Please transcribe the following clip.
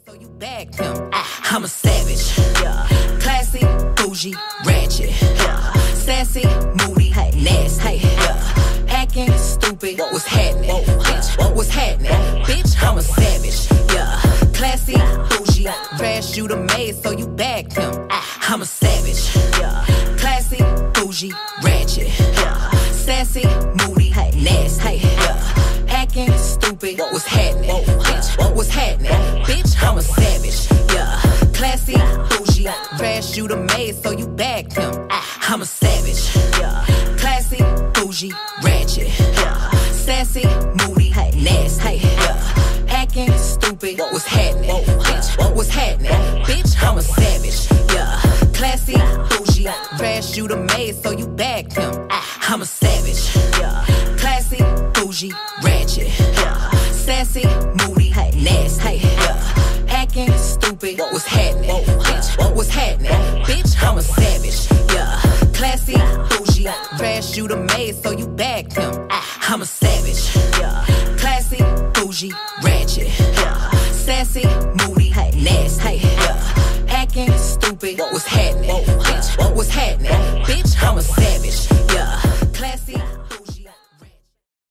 So you bagged him. I'm a savage. Classy, bougie, ratchet. Sassy, moody, nasty. Acting stupid. What's happening? Bitch, what's happening? Bitch, I'm a savage. Classy, bougie, trash you the maid, so you bagged him. I'm a savage. Classy, bougie, ratchet. Sassy, moody, nasty. Acting stupid. What's happening? Bitch, what's happening? Bitch, I'm a savage. Classy, bougie, trash you the maid, so you bagged him. I'm a savage. Classy, bougie, ratchet. Sassy, moody, nasty. Acting stupid. What's happening? Bitch, what's happening? Bitch, I'm a savage. Classy, bougie, trash you the maid, so you bagged him. I'm a savage. Classy, bougie, ratchet. Sassy, moody, nasty. Acting stupid. What's happening? Bitch, what's happening? Bitch, I'm a savage. Classy, bougie, trash you the maid, so you bagged him. I'm a savage. Classy, bougie, ratchet. Sassy, moody, nasty. Acting stupid. What's happening?